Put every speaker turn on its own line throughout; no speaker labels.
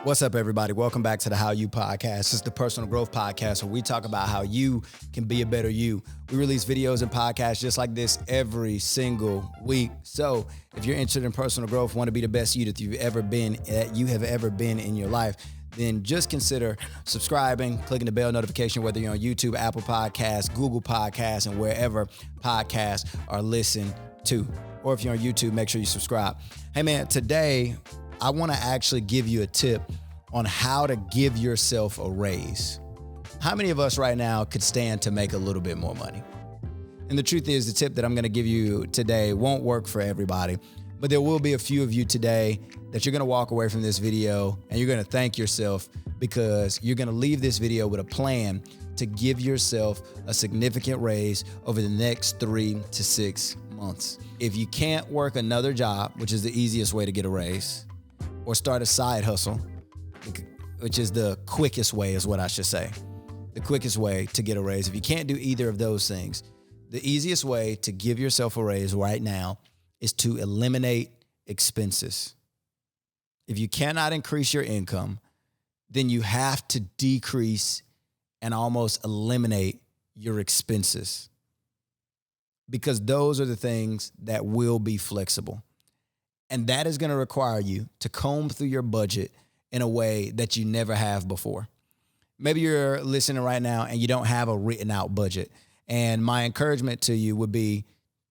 What's up, everybody? Welcome back to the How You Podcast. This is the personal growth podcast where we talk about how you can be a better you. We release videos and podcasts just like this every single week. So if you're interested in personal growth, want to be the best you that you have ever been in your life, then just consider subscribing, clicking the bell notification, whether you're on YouTube, Apple Podcasts, Google Podcasts, and wherever podcasts are listened to. Or if you're on YouTube, make sure you subscribe. Hey man, today I want to actually give you a tip on how to give yourself a raise. How many of us right now could stand to make a little bit more money? And the truth is, the tip that I'm going to give you today won't work for everybody, but there will be a few of you today that you're going to walk away from this video and you're going to thank yourself because you're going to leave this video with a plan to give yourself a significant raise over the next 3 to 6 months. If you can't work another job, which is the easiest way to get a raise, or start a side hustle, which is the quickest way, is what I should say. The quickest way to get a raise. If you can't do either of those things, the easiest way to give yourself a raise right now is to eliminate expenses. If you cannot increase your income, then you have to decrease and almost eliminate your expenses, because those are the things that will be flexible. And that is going to require you to comb through your budget in a way that you never have before. Maybe you're listening right now and you don't have a written out budget. And my encouragement to you would be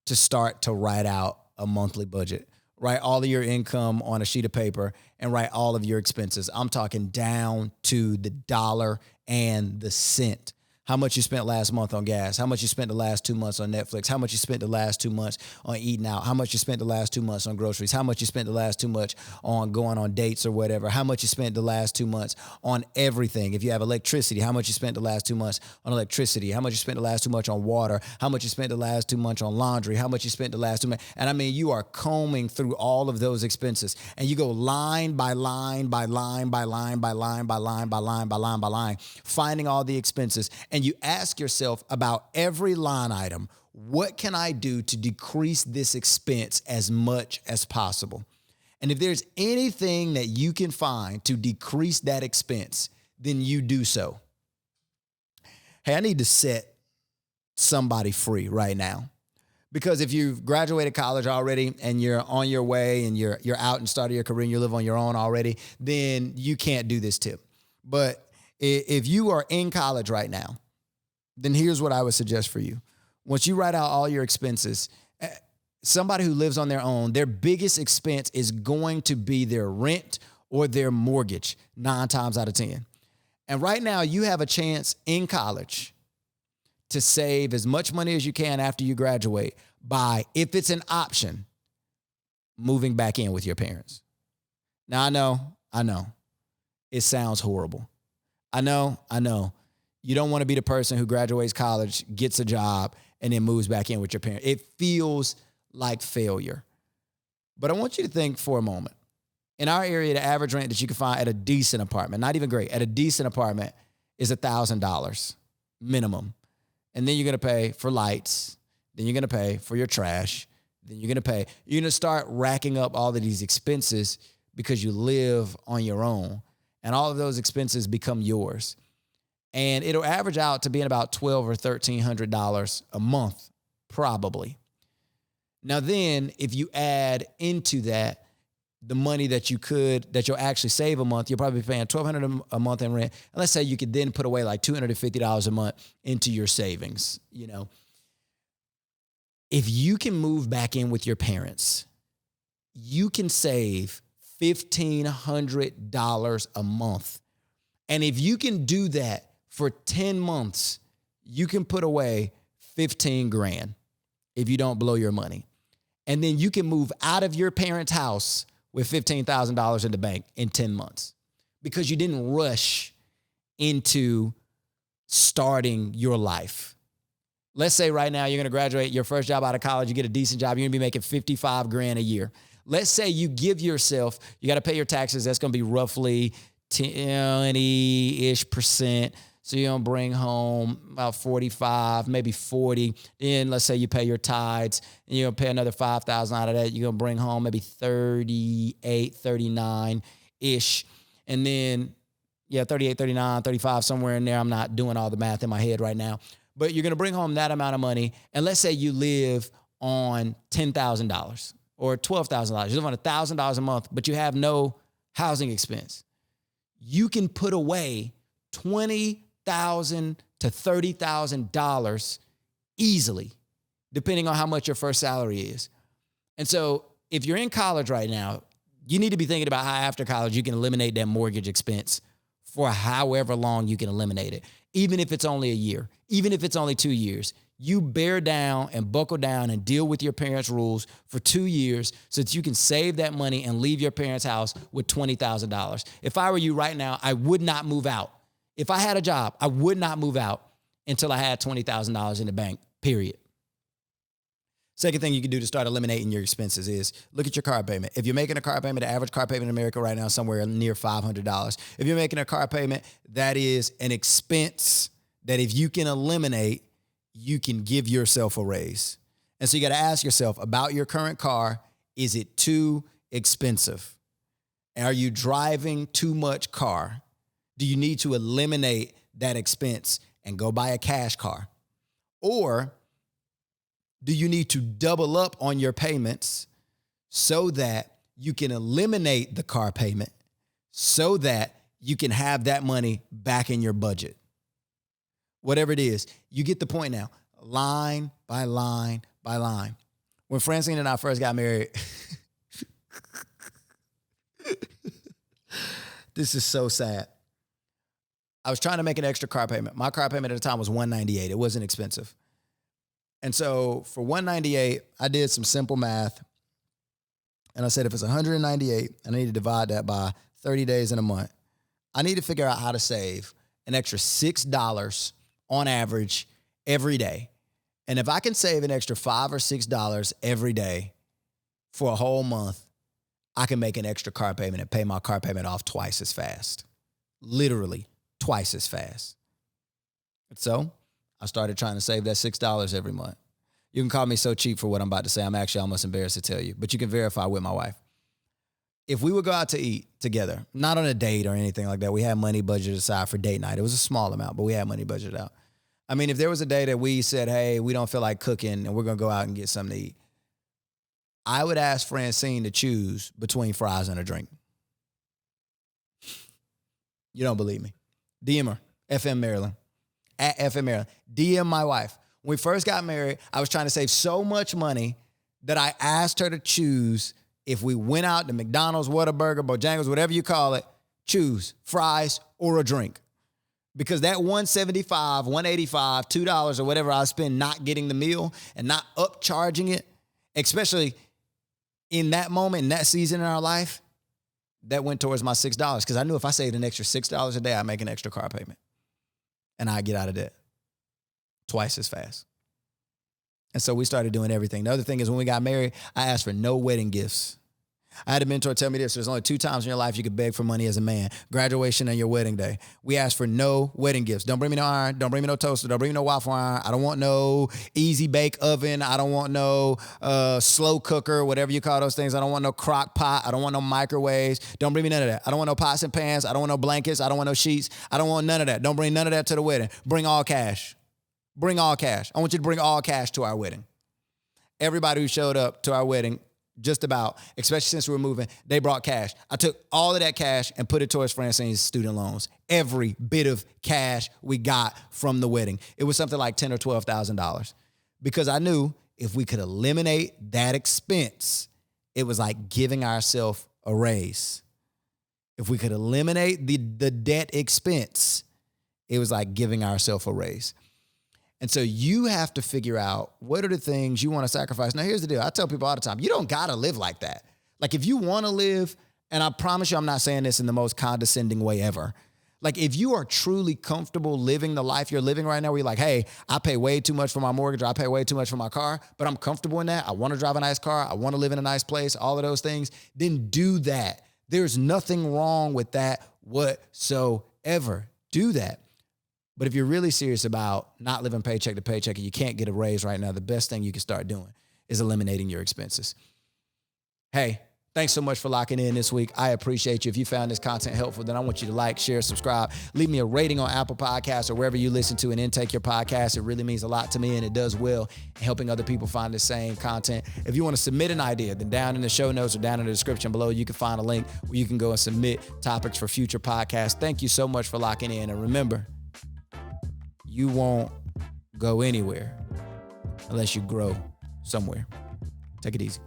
to start to write out a monthly budget. Write all of your income on a sheet of paper and write all of your expenses. I'm talking down to the dollar and the cent. How much you spent last month on gas, how much you spent the last 2 months on Netflix, how much you spent the last 2 months on eating out, how much you spent the last 2 months on groceries, how much you spent the last 2 months on going on dates or whatever, how much you spent the last 2 months on everything. If you have electricity, how much you spent the last 2 months on electricity, how much you spent the last 2 months on water, how much you spent the last 2 months on laundry, how much you spent the last 2 months. And I mean, you are combing through all of those expenses and you go line by line by line by line by line by line by line by line by line, finding all the expenses. And you ask yourself about every line item, what can I do to decrease this expense as much as possible? And if there's anything that you can find to decrease that expense, then you do so. Hey, I need to set somebody free right now. Because if you've graduated college already and you're on your way and you're out and started your career and you live on your own already, then you can't do this tip. But if you are in college right now, then here's what I would suggest for you. Once you write out all your expenses, somebody who lives on their own, their biggest expense is going to be their rent or their mortgage 9 times out of 10. And right now you have a chance in college to save as much money as you can after you graduate by, if it's an option, moving back in with your parents. Now, I know, it sounds horrible. I know. You don't want to be the person who graduates college, gets a job, and then moves back in with your parents. It feels like failure. But I want you to think for a moment. In our area, the average rent that you can find at a decent apartment, not even great, at a decent apartment is $1,000 minimum. And then you're going to pay for lights. Then you're going to pay for your trash. Then you're going to start racking up all of these expenses because you live on your own. And all of those expenses become yours. And it'll average out to being about $1,200 or $1,300 a month, probably. Now then, if you add into that the money that you'll actually save a month, you'll probably be paying $1,200 a month in rent. And let's say you could then put away like $250 a month into your savings. You know, if you can move back in with your parents, you can save $1,500 a month. And if you can do that for 10 months, you can put away $15,000 if you don't blow your money. And then you can move out of your parents' house with $15,000 in the bank in 10 months because you didn't rush into starting your life. Let's say right now you're going to graduate your first job out of college, you get a decent job, you're going to be making $55,000 a year. Let's say you give yourself, you got to pay your taxes, that's going to be roughly 20-ish%. So you're going to bring home about 45, maybe 40. Then let's say you pay your tithes and you're going to pay another 5,000 out of that. You're going to bring home maybe 38, 39-ish. And then, 38, 39, 35, somewhere in there. I'm not doing all the math in my head right now. But you're going to bring home that amount of money. And let's say you live on $10,000 or $12,000. You live on $1,000 a month, but you have no housing expense. You can put away $20,000 to $30,000 easily, depending on how much your first salary is. And so if you're in college right now, you need to be thinking about how after college you can eliminate that mortgage expense for however long you can eliminate it. Even if it's only a year, even if it's only 2 years, you bear down and buckle down and deal with your parents' rules for 2 years so that you can save that money and leave your parents' house with $20,000. If I were you right now, I would not move out. If I had a job, I would not move out until I had $20,000 in the bank, period. Second thing you can do to start eliminating your expenses is look at your car payment. If you're making a car payment, the average car payment in America right now is somewhere near $500. If you're making a car payment, that is an expense that if you can eliminate, you can give yourself a raise. And so you got to ask yourself about your current car, is it too expensive? Are you driving too much car? Do you need to eliminate that expense and go buy a cash car? Or do you need to double up on your payments so that you can eliminate the car payment so that you can have that money back in your budget? Whatever it is, you get the point now. Line by line by line. When Francine and I first got married, this is so sad. I was trying to make an extra car payment. My car payment at the time was $198. It wasn't expensive. And so for $198, I did some simple math. And I said, if it's $198 and I need to divide that by 30 days in a month, I need to figure out how to save an extra $6 on average every day. And if I can save an extra $5 or $6 every day for a whole month, I can make an extra car payment and pay my car payment off twice as fast. Literally twice as fast. So I started trying to save that $6 every month. You can call me so cheap for what I'm about to say. I'm actually almost embarrassed to tell you, but you can verify with my wife. If we would go out to eat together, not on a date or anything like that, we had money budgeted aside for date night. It was a small amount, but we had money budgeted out. I mean, if there was a day that we said, hey, we don't feel like cooking and we're going to go out and get something to eat, I would ask Francine to choose between fries and a drink. You don't believe me? DM her, FM Maryland. At FM Maryland. DM my wife. When we first got married, I was trying to save so much money that I asked her to choose if we went out to McDonald's, Whataburger, Bojangles, whatever you call it, choose fries or a drink. Because that $175, $185, $2 or whatever I spend not getting the meal and not upcharging it, especially in that moment, in that season in our life, that went towards my $6. Because I knew if I saved an extra $6 a day, I'd make an extra car payment. And I get out of debt twice as fast. And so we started doing everything. The other thing is when we got married, I asked for no wedding gifts. I had a mentor tell me this. There's only 2 times in your life you could beg for money as a man: graduation and your wedding day. We asked for no wedding gifts. Don't bring me no iron. Don't bring me no toaster. Don't bring me no waffle iron. I don't want no easy bake oven. I don't want no slow cooker, whatever you call those things. I don't want no crock pot. I don't want no microwaves. Don't bring me none of that. I don't want no pots and pans. I don't want no blankets. I don't want no sheets. I don't want none of that. Don't bring none of that to the wedding. Bring all cash. Bring all cash. I want you to bring all cash to our wedding. Everybody who showed up to our wedding, just about, especially since we were moving, they brought cash. I took all of that cash and put it towards Francine's student loans. Every bit of cash we got from the wedding. It was something like $10,000 or $12,000. Because I knew if we could eliminate that expense, it was like giving ourselves a raise. If we could eliminate the debt expense, it was like giving ourselves a raise. And so you have to figure out what are the things you want to sacrifice. Now, here's the deal. I tell people all the time, you don't got to live like that. Like if you want to live, and I promise you I'm not saying this in the most condescending way ever. Like if you are truly comfortable living the life you're living right now, where you're like, hey, I pay way too much for my mortgage, or I pay way too much for my car, but I'm comfortable in that. I want to drive a nice car. I want to live in a nice place, all of those things. Then do that. There's nothing wrong with that whatsoever. Do that. But if you're really serious about not living paycheck to paycheck and you can't get a raise right now, the best thing you can start doing is eliminating your expenses. Hey, Thanks so much for locking in this week. I appreciate you. If you found this content helpful, then I want you to like, share, subscribe. Leave me a rating on Apple Podcasts or wherever you listen to and intake your podcast. It really means a lot to me, and it does well in helping other people find the same content. If you want to submit an idea, then down in the show notes or down in the description below, you can find a link where you can go and submit topics for future podcasts. Thank you so much for locking in. And remember, you won't go anywhere unless you grow somewhere. Take it easy.